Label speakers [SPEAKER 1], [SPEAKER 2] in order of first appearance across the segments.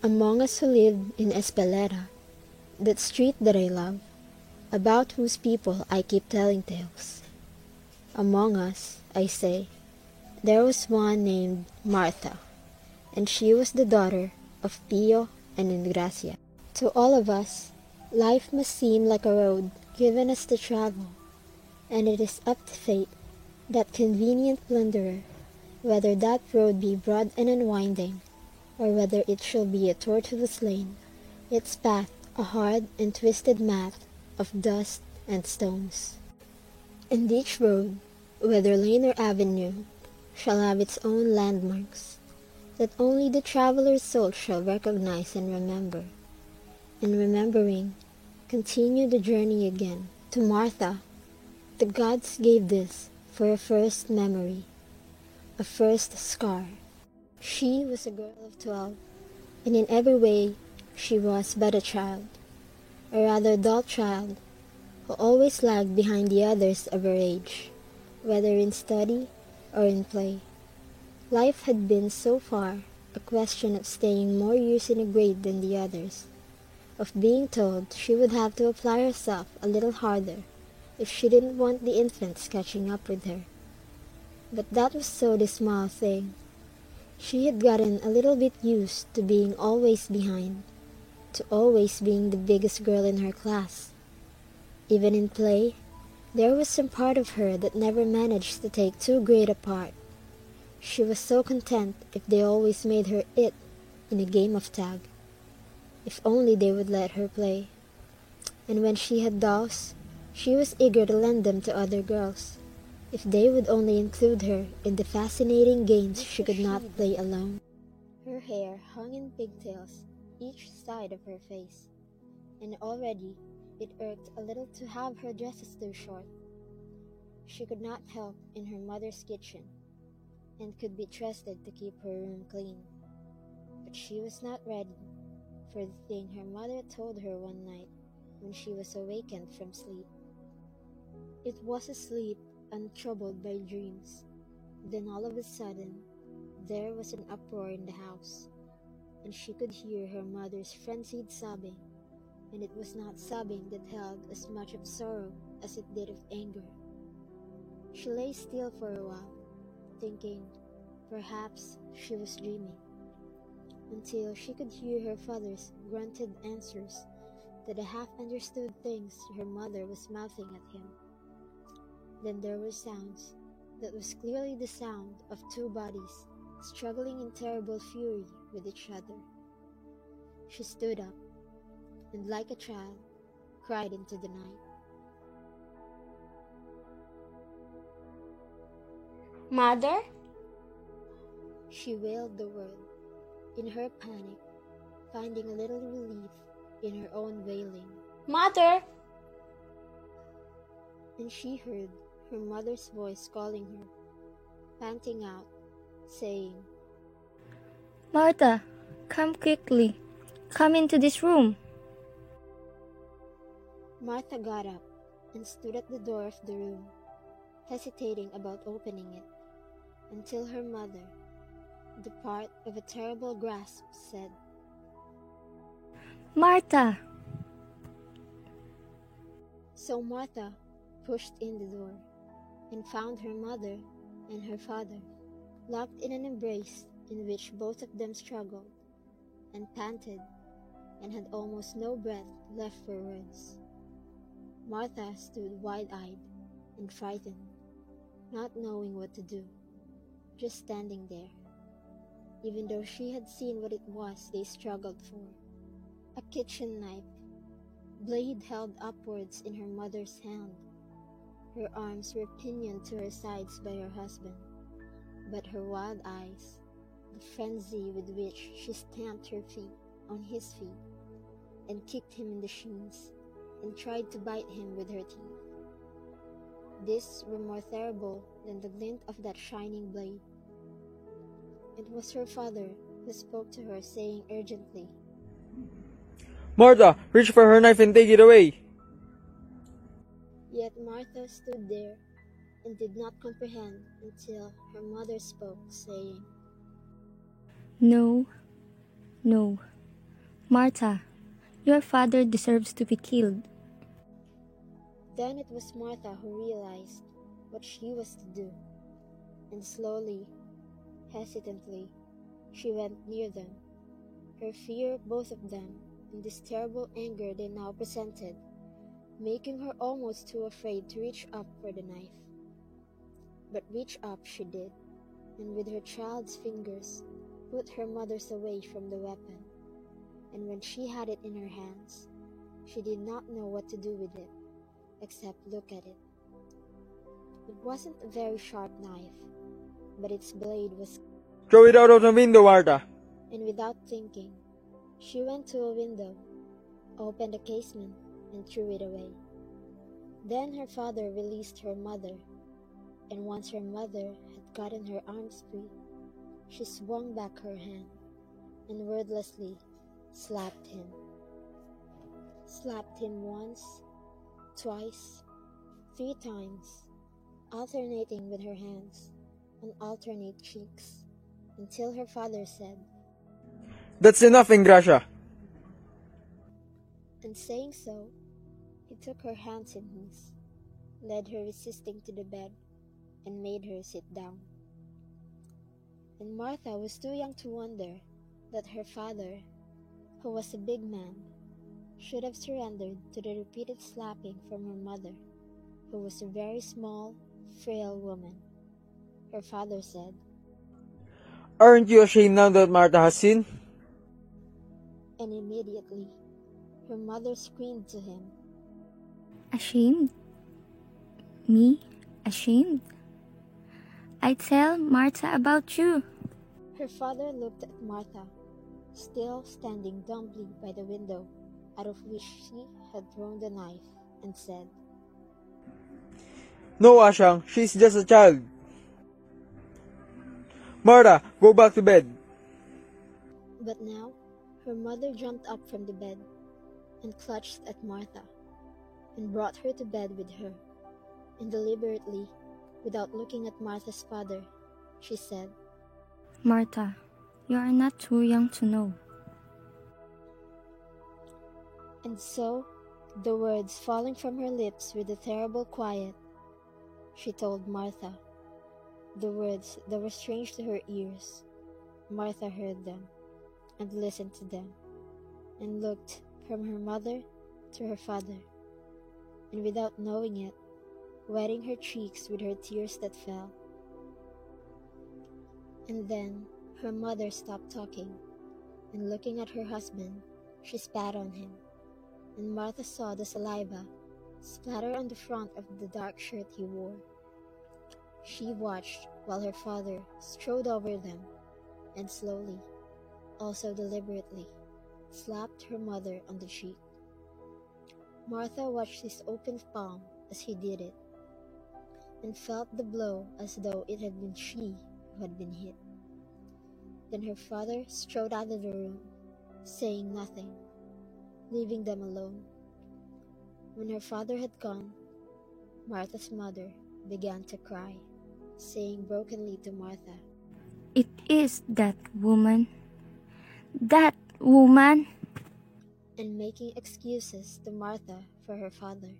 [SPEAKER 1] Among us who lived in Espeleta, that street that I love, about whose people I keep telling tales. Among us, I say, there was one named Martha, and she was the daughter of Pio and Ingracia. To all of us, life must seem like a road given us to travel, and it is up to fate, that convenient plunderer, whether that road be broad and unwinding, or whether it shall be a tortuous lane, its path a hard and twisted mat of dust and stones. And each road, whether lane or avenue, shall have its own landmarks, that only the traveler's soul shall recognize and remember, and remembering, continue the journey again. To Martha, the gods gave this for a first memory, a first scar. She was a girl of 12, and in every way she was but a child, a rather dull child, who always lagged behind the others of her age, whether in study or in play. Life had been so far a question of staying more years in a grade than the others, of being told she would have to apply herself a little harder if she didn't want the infants catching up with her. But that was so the small thing. She had gotten a little bit used to being always behind, to always being the biggest girl in her class. Even in play, there was some part of her that never managed to take too great a part. She was so content if they always made her it in a game of tag. If only they would let her play. And when she had dolls, she was eager to lend them to other girls, if they would only include her in the fascinating games she could not play alone. Her hair hung in pigtails each side of her face, and already it irked a little to have her dresses too short. She could not help in her mother's kitchen, and could be trusted to keep her room clean. But she was not ready for the thing her mother told her one night when she was awakened from sleep. It was a sleep untroubled by dreams. Then all of a sudden, there was an uproar in the house, and she could hear her mother's frenzied sobbing, and it was not sobbing that held as much of sorrow as it did of anger. She lay still for a while, thinking perhaps she was dreaming, until she could hear her father's grunted answers to the half-understood things her mother was mouthing at him. Then there were sounds that was clearly the sound of two bodies struggling in terrible fury with each other. She stood up, and like a child, cried into the night.
[SPEAKER 2] Mother?
[SPEAKER 1] She wailed the word, in her panic, finding a little relief in her own wailing.
[SPEAKER 2] Mother!
[SPEAKER 1] And she heard her mother's voice calling her, panting out, saying,
[SPEAKER 3] Martha, come quickly. Come into this room.
[SPEAKER 1] Martha got up and stood at the door of the room, hesitating about opening it, until her mother, the part of a terrible grasp, said,
[SPEAKER 3] Martha!
[SPEAKER 1] So Martha pushed in the door, and found her mother and her father locked in an embrace in which both of them struggled, and panted, and had almost no breath left for words. Martha stood wide-eyed and frightened, not knowing what to do, just standing there, even though she had seen what it was they struggled for. A kitchen knife, blade held upwards in her mother's hand. Her arms were pinioned to her sides by her husband, but her wild eyes, the frenzy with which she stamped her feet on his feet, and kicked him in the shins, and tried to bite him with her teeth. These were more terrible than the glint of that shining blade. It was her father who spoke to her, saying urgently,
[SPEAKER 4] Martha, reach for her knife and take it away.
[SPEAKER 1] Yet Martha stood there and did not comprehend until her mother spoke, saying,
[SPEAKER 3] No, no, Martha, your father deserves to be killed.
[SPEAKER 1] Then it was Martha who realized what she was to do, and slowly, hesitantly, she went near them. Her fear of both of them and this terrible anger they now presented, making her almost too afraid to reach up for the knife. But reach up she did, and with her child's fingers put her mother's away from the weapon. And when she had it in her hands, she did not know what to do with it, except look at it. It wasn't a very sharp knife, but its blade was...
[SPEAKER 4] Throw it out of the window, Martha.
[SPEAKER 1] And without thinking, she went to a window, opened a casement, and threw it away. Then her father released her mother, and once her mother had gotten her arms free, she swung back her hand and wordlessly slapped him. Slapped him once, twice, 3 times, alternating with her hands on alternate cheeks, until her father said,
[SPEAKER 4] That's enough, Ingracia.
[SPEAKER 1] and saying so, he took her hands in his, led her resisting to the bed, and made her sit down. And Martha was too young to wonder that her father, who was a big man, should have surrendered to the repeated slapping from her mother, who was a very small, frail woman. Her father said,
[SPEAKER 4] Aren't you ashamed now that Martha has sinned?
[SPEAKER 1] and immediately her mother screamed to him,
[SPEAKER 3] Ashamed? Me? Ashamed? I tell Martha about you.
[SPEAKER 1] Her father looked at Martha, still standing dumbly by the window out of which she had thrown the knife, and said,
[SPEAKER 4] No, Ashang, she's just a child. Martha, go back to bed.
[SPEAKER 1] But now her mother jumped up from the bed and clutched at Martha and brought her to bed with her, and deliberately, without looking at Martha's father, she said,
[SPEAKER 3] Martha, you are not too young to know.
[SPEAKER 1] and so, the words falling from her lips with a terrible quiet, she told Martha, the words that were strange to her ears. Martha heard them, and listened to them, and looked from her mother to her father, and without knowing it, wetting her cheeks with her tears that fell. And then her mother stopped talking, and looking at her husband, she spat on him, and Martha saw the saliva splatter on the front of the dark shirt he wore. She watched while her father strode over them, and slowly, also deliberately, slapped her mother on the cheek. Martha watched his open palm as he did it, and felt the blow as though it had been she who had been hit. Then her father strode out of the room, saying nothing, leaving them alone. When her father had gone, Martha's mother began to cry, saying brokenly to Martha,
[SPEAKER 3] It is that woman. That woman!
[SPEAKER 1] and making excuses to Martha for her father,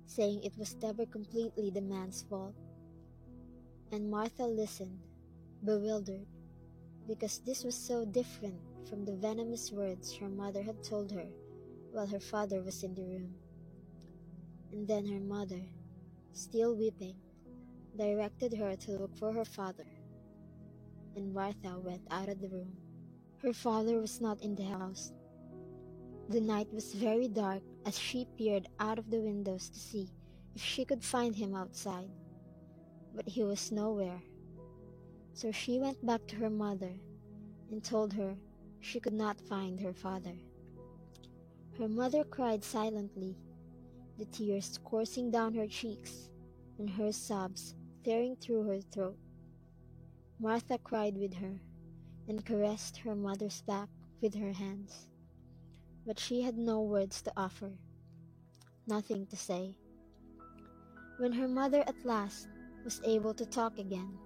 [SPEAKER 1] saying it was never completely the man's fault. And Martha listened, bewildered, because this was so different from the venomous words her mother had told her while her father was in the room. And then her mother, still weeping, directed her to look for her father, and Martha went out of the room. Her father was not in the house. The night was very dark as she peered out of the windows to see if she could find him outside, but he was nowhere. So she went back to her mother and told her she could not find her father. Her mother cried silently, the tears coursing down her cheeks and her sobs tearing through her throat. Martha cried with her and caressed her mother's back with her hands, but she had no words to offer, nothing to say. When her mother at last was able to talk again,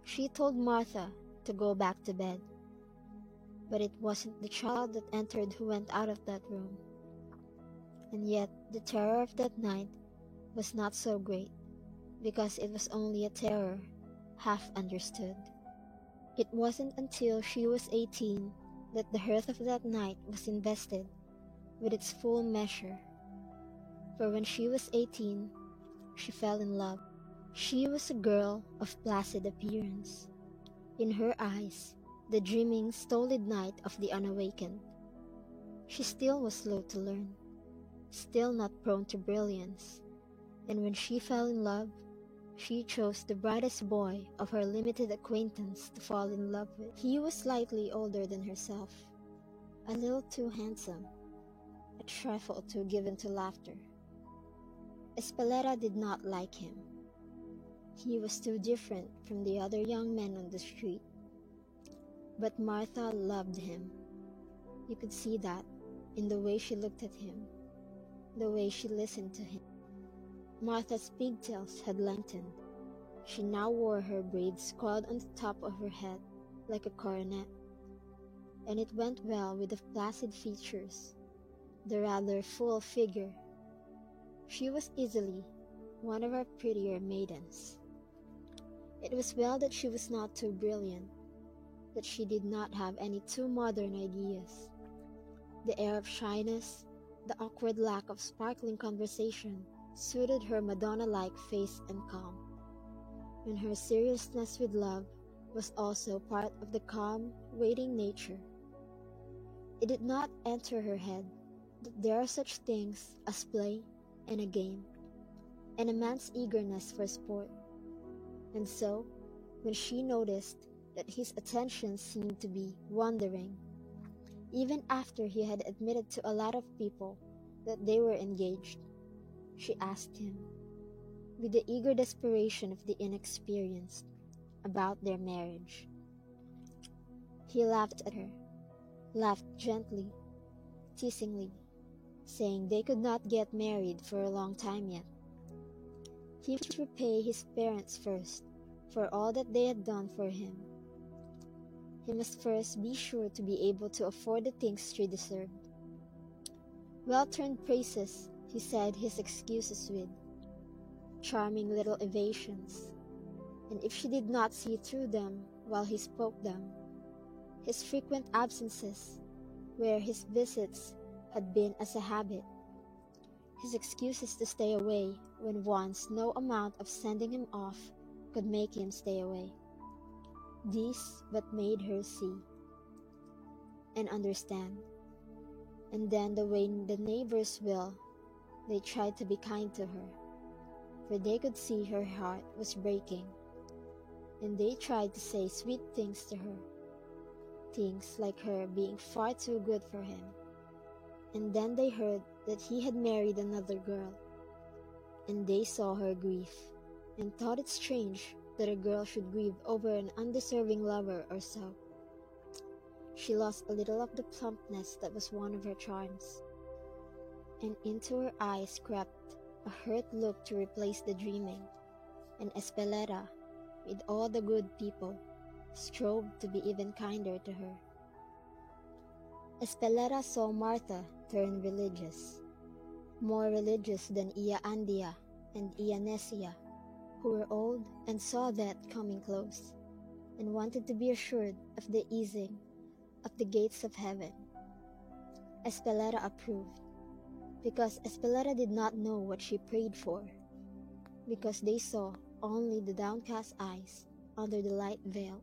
[SPEAKER 1] she told Martha to go back to bed. But it wasn't the child that entered who went out of that room. And yet the terror of that night was not so great, because it was only a terror half understood. It wasn't until she was 18 that the hurt of that night was invested with its full measure. For when she was 18, she fell in love. She was a girl of placid appearance. In her eyes, the dreaming, stolid night of the unawakened. She still was slow to learn, still not prone to brilliance, and when she fell in love, she chose the brightest boy of her limited acquaintance to fall in love with. He was slightly older than herself, a little too handsome, a trifle too given to laughter. Espeleta did not like him. He was too different from the other young men on the street. But Martha loved him. You could see that in the way she looked at him, the way she listened to him. Martha's pigtails had lengthened. She now wore her braids coiled on the top of her head like a coronet, and it went well with the placid features, the rather full figure. She was easily one of our prettier maidens. It was well that she was not too brilliant, that she did not have any too modern ideas. The air of shyness, the awkward lack of sparkling conversation suited her Madonna-like face and calm, and her seriousness with love was also part of the calm, waiting nature. It did not enter her head that there are such things as play and a game, and a man's eagerness for sport. And so, when she noticed that his attention seemed to be wandering, even after he had admitted to a lot of people that they were engaged, she asked him, with the eager desperation of the inexperienced, about their marriage. He laughed at her, laughed gently, teasingly, saying they could not get married for a long time yet. He must repay his parents first for all that they had done for him. He must first be sure to be able to afford the things she deserved. Well-turned praises he said his excuses with, charming little evasions, and if she did not see through them while he spoke them, his frequent absences, where his visits had been as a habit, his excuses to stay away when once no amount of sending him off could make him stay away. These but made her see and understand, and then the way the neighbors will, they tried to be kind to her, for they could see her heart was breaking, and they tried to say sweet things to her, things like her being far too good for him. And then they heard that he had married another girl, and they saw her grief, and thought it strange that a girl should grieve over an undeserving lover or so. She lost a little of the plumpness that was one of her charms, and into her eyes crept a hurt look to replace the dreaming, and Espeleta, with all the good people, strove to be even kinder to her. Espeleta saw Martha turn religious, more religious than Iya Andia and Iya Nesia, who were old and saw that coming close, and wanted to be assured of the easing of the gates of heaven. Espeleta approved, because Espeleta did not know what she prayed for, because they saw only the downcast eyes under the light veil,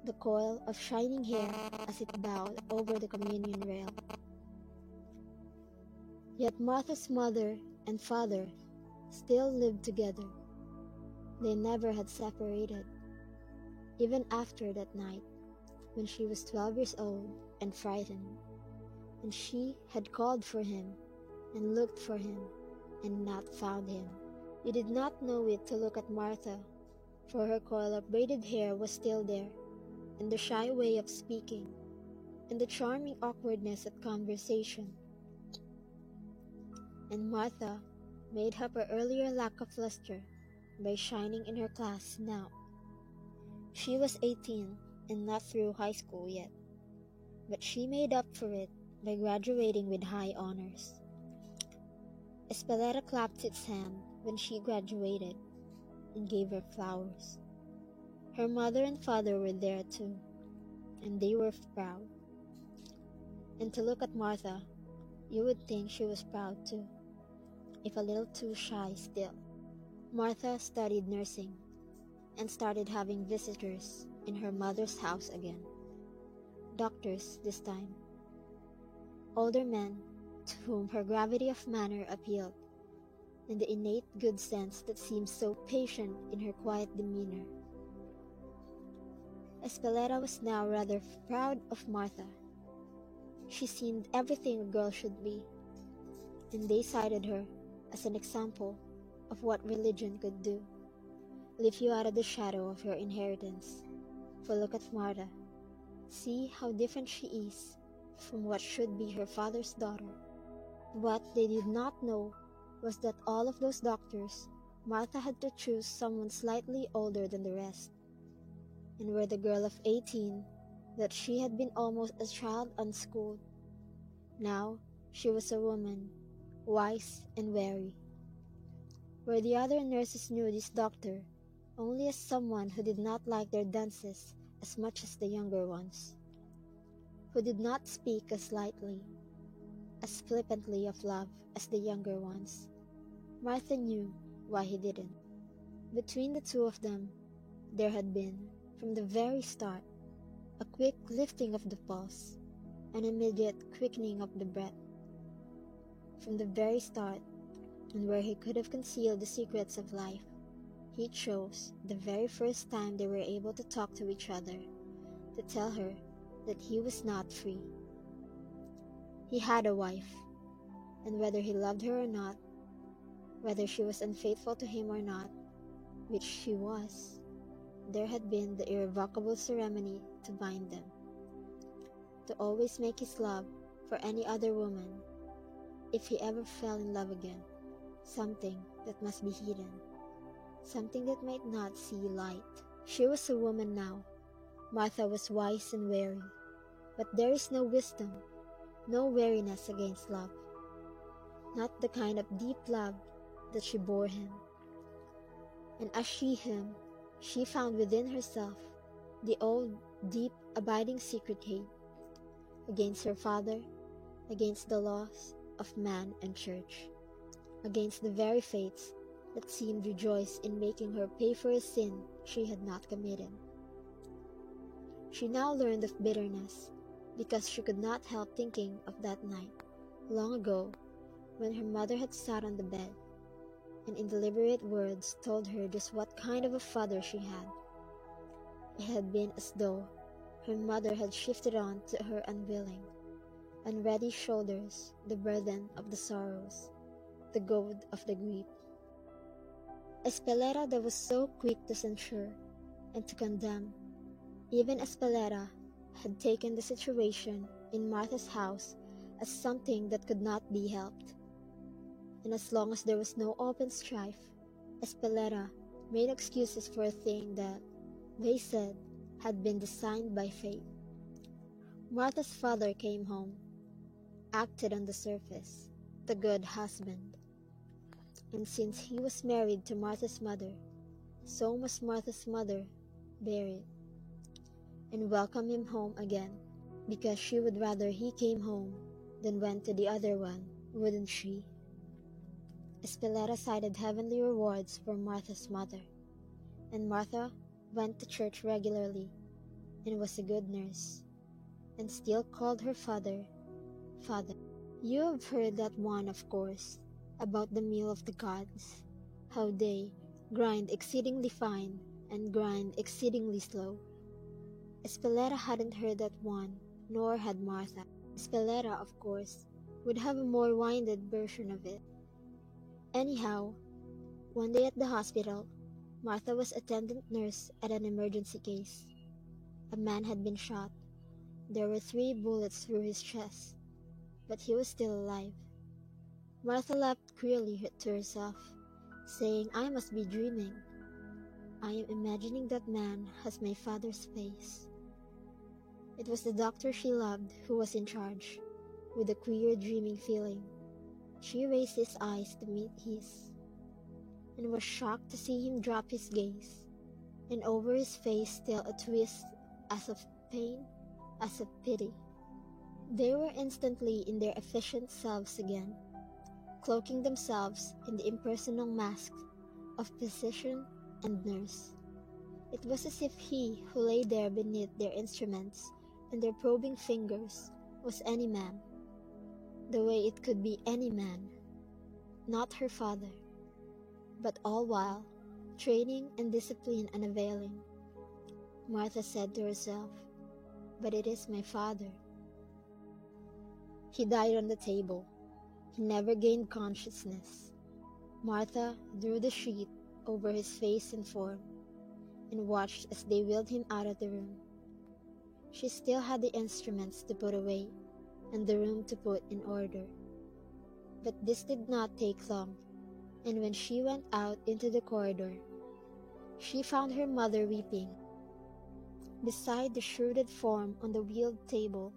[SPEAKER 1] the coil of shining hair as it bowed over the communion rail. Yet Martha's mother and father still lived together. They never had separated, even after that night when she was 12 years old and frightened, and she had called for him and looked for him and not found him. You did not know it to look at Martha, for her coil of braided hair was still there, and the shy way of speaking, and the charming awkwardness at conversation. And Martha made up her earlier lack of luster by shining in her class now. She was 18 and not through high school yet, but she made up for it by graduating with high honors. Espeleta clapped its hand when she graduated and gave her flowers. Her mother and father were there too, and they were proud. And to look at Martha, you would think she was proud too, if a little too shy still. Martha studied nursing and started having visitors in her mother's house again. Doctors this time. Older men to whom her gravity of manner appealed, and the innate good sense that seemed so patient in her quiet demeanor. Espeleta was now rather proud of Martha. She seemed everything a girl should be, and they cited her as an example of what religion could do, lift you out of the shadow of your inheritance. For look at Martha, see how different she is from what should be her father's daughter. What they did not know was that all of those doctors, Martha had to choose someone slightly older than the rest. And were the girl of 18, that she had been almost a child unschooled. Now she was a woman, wise and wary. Where the other nurses knew this doctor only as someone who did not like their dances as much as the younger ones, who did not speak as lightly, as flippantly of love as the younger ones. Martha knew why he didn't. Between the two of them, there had been, from the very start, a quick lifting of the pulse, an immediate quickening of the breath. From the very start, and where he could have concealed the secrets of life, he chose, the very first time they were able to talk to each other, to tell her that he was not free. He had a wife, and whether he loved her or not, whether she was unfaithful to him or not, which she was, there had been the irrevocable ceremony to bind them, to always make his love for any other woman, if he ever fell in love again, something that must be hidden, something that might not see light. She was a woman now. Martha was wise and wary, but there is no wisdom, no wariness against love, not the kind of deep love that she bore him. And as she him, she found within herself the old, deep, abiding secret hate against her father, against the laws of man and church, against the very fates that seemed rejoice in making her pay for a sin she had not committed. She now learned of bitterness because she could not help thinking of that night, long ago, when her mother had sat on the bed and in deliberate words told her just what kind of a father she had. It had been as though her mother had shifted on to her unwilling, unready shoulders the burden of the sorrows, the goad of the grief. Espeleta that was so quick to censure and to condemn, even Espeleta had taken the situation in Martha's house as something that could not be helped. And as long as there was no open strife, Espeleta made excuses for a thing that, they said, had been designed by fate. Martha's father came home, acted on the surface, the good husband. And since he was married to Martha's mother, so must Martha's mother bear it, and welcome him home again, because she would rather he came home than went to the other one, wouldn't she? Espeleta cited heavenly rewards for Martha's mother, and Martha went to church regularly and was a good nurse, and still called her father, Father. You have heard that one, of course, about the meal of the gods, how they grind exceedingly fine and grind exceedingly slow. Espeleta hadn't heard that one, nor had Martha. Espeleta, of course, would have a more winded version of it. Anyhow, one day at the hospital, Martha was attendant nurse at an emergency case. A man had been shot. There were 3 bullets through his chest, but he was still alive. Martha laughed queerly to herself, saying, I must be dreaming. I am imagining that man has my father's face. It was the doctor she loved who was in charge. With a queer, dreaming feeling, she raised his eyes to meet his, and was shocked to see him drop his gaze, and over his face still a twist as of pain, as of pity. They were instantly in their efficient selves again, cloaking themselves in the impersonal masks of physician and nurse. It was as if he who lay there beneath their instruments and their probing fingers was any man, the way it could be any man, not her father, but all while, training and discipline unavailing. Martha said to herself, "But it is my father." He died on the table. He never gained consciousness. Martha drew the sheet over his face and form, and watched as they wheeled him out of the room. She still had the instruments to put away, and the room to put in order. But this did not take long, and when she went out into the corridor, she found her mother weeping. Beside the shrouded form on the wheeled table,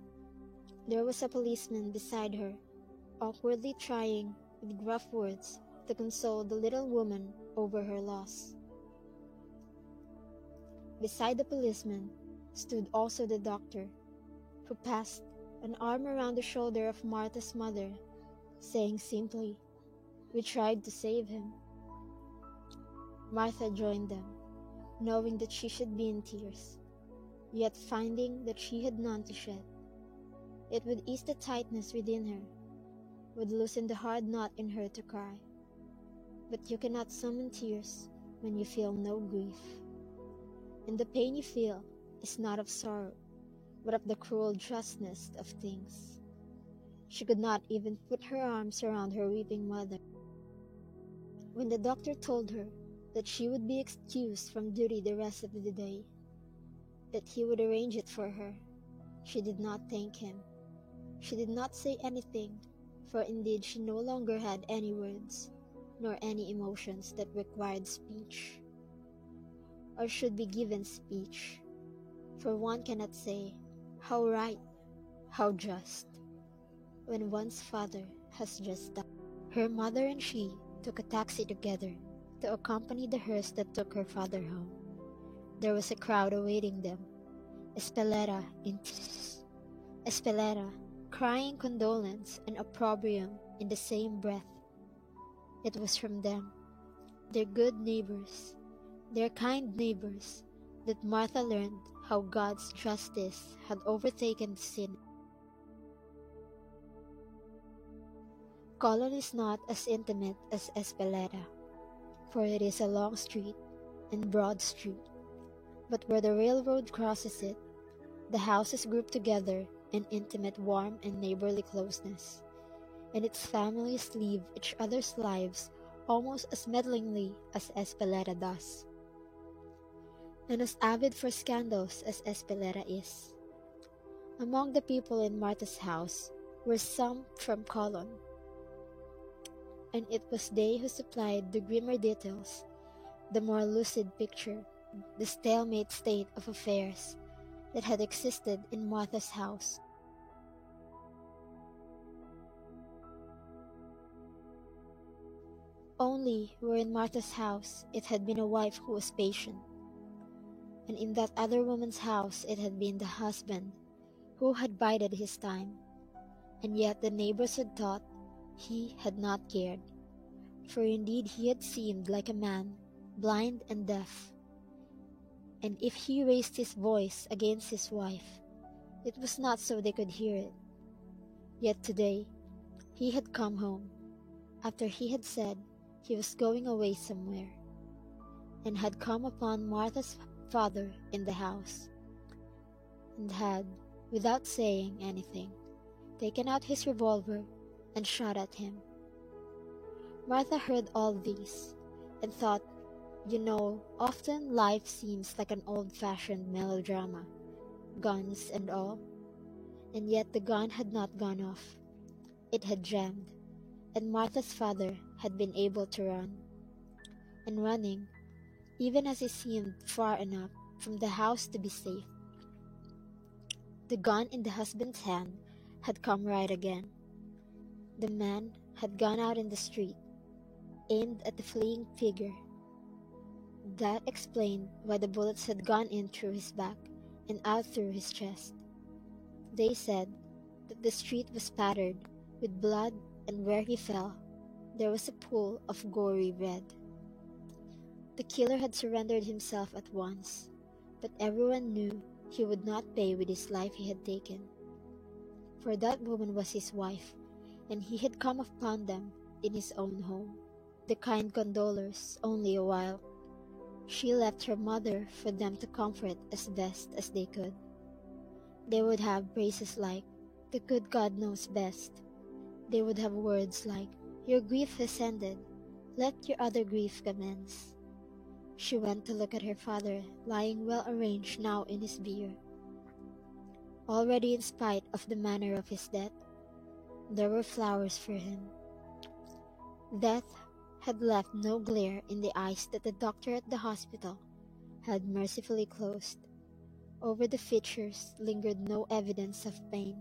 [SPEAKER 1] there was a policeman beside her, awkwardly trying, with gruff words, to console the little woman over her loss. Beside the policeman stood also the doctor, who passed an arm around the shoulder of Martha's mother, saying simply, "We tried to save him." Martha joined them, knowing that she should be in tears, yet finding that she had none to shed. It would ease the tightness within her, would loosen the hard knot in her to cry. But you cannot summon tears when you feel no grief. And the pain you feel is not of sorrow, but of the cruel justness of things. She could not even put her arms around her weeping mother. When the doctor told her that she would be excused from duty the rest of the day, that he would arrange it for her, she did not thank him. She did not say anything, for indeed she no longer had any words, nor any emotions that required speech, or should be given speech, for one cannot say, "How right, how just," when one's father has just died. Her mother and she took a taxi together to accompany the hearse that took her father home. There was a crowd awaiting them, Espeleta in tears, Espeleta crying condolence and opprobrium in the same breath. It was from them, their good neighbors, their kind neighbors, that Martha learned how God's justice had overtaken sin. Colon is not as intimate as Espeleta, for it is a long street and broad street, but where the railroad crosses it, the houses group together in intimate warmth and neighborly closeness, and its families live each other's lives almost as meddlingly as Espeleta does, and as avid for scandals as Espeleta is. Among the people in Martha's house were some from Colon, and it was they who supplied the grimmer details, the more lucid picture, the stalemate state of affairs that had existed in Martha's house. Only where in Martha's house it had been a wife who was patient, and in that other woman's house it had been the husband who had bided his time, and yet the neighbors had thought he had not cared, for indeed he had seemed like a man, blind and deaf, and if he raised his voice against his wife, it was not so they could hear it. Yet today he had come home, after he had said he was going away somewhere, and had come upon Martha's father in the house, and had, without saying anything, taken out his revolver and shot at him. Martha heard all these, and thought, often life seems like an old-fashioned melodrama, guns and all, and yet the gun had not gone off. It had jammed, and Martha's father had been able to run. And running, even as he seemed far enough from the house to be safe, The gun in the husband's hand had come right again. The man had gone out in the street, aimed at the fleeing figure. That explained why the bullets had gone in through his back and out through his chest. They said that the street was spattered with blood, and where he fell, there was a pool of gory red. The killer had surrendered himself at once, but everyone knew he would not pay with his life he had taken. For that woman was his wife, and he had come upon them in his own home. The kind condolers only a while. She left her mother for them to comfort as best as they could. They would have phrases like, "The good God knows best." They would have words like, "Your grief has ended. Let your other grief commence." She went to look at her father, lying well arranged now in his bier. Already, in spite of the manner of his death, there were flowers for him. Death had left no glare in the eyes that the doctor at the hospital had mercifully closed. Over the features lingered no evidence of pain,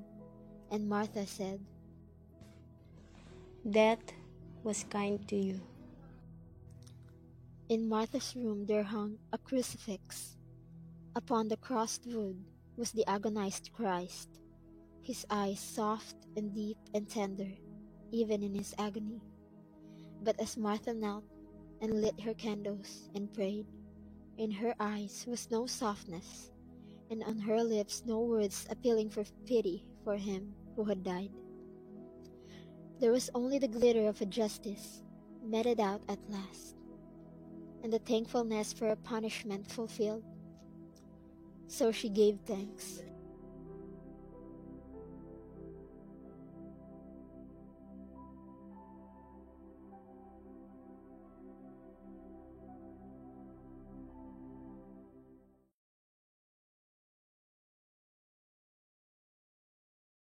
[SPEAKER 1] and Martha said,
[SPEAKER 2] Death was kind to you.
[SPEAKER 1] In Martha's room there hung a crucifix. Upon the crossed wood was the agonized Christ, his eyes soft and deep and tender, even in his agony. But as Martha knelt and lit her candles and prayed, in her eyes was no softness, and on her lips no words appealing for pity for him who had died. There was only the glitter of a justice meted out at last, and the thankfulness for a punishment fulfilled. So she gave thanks.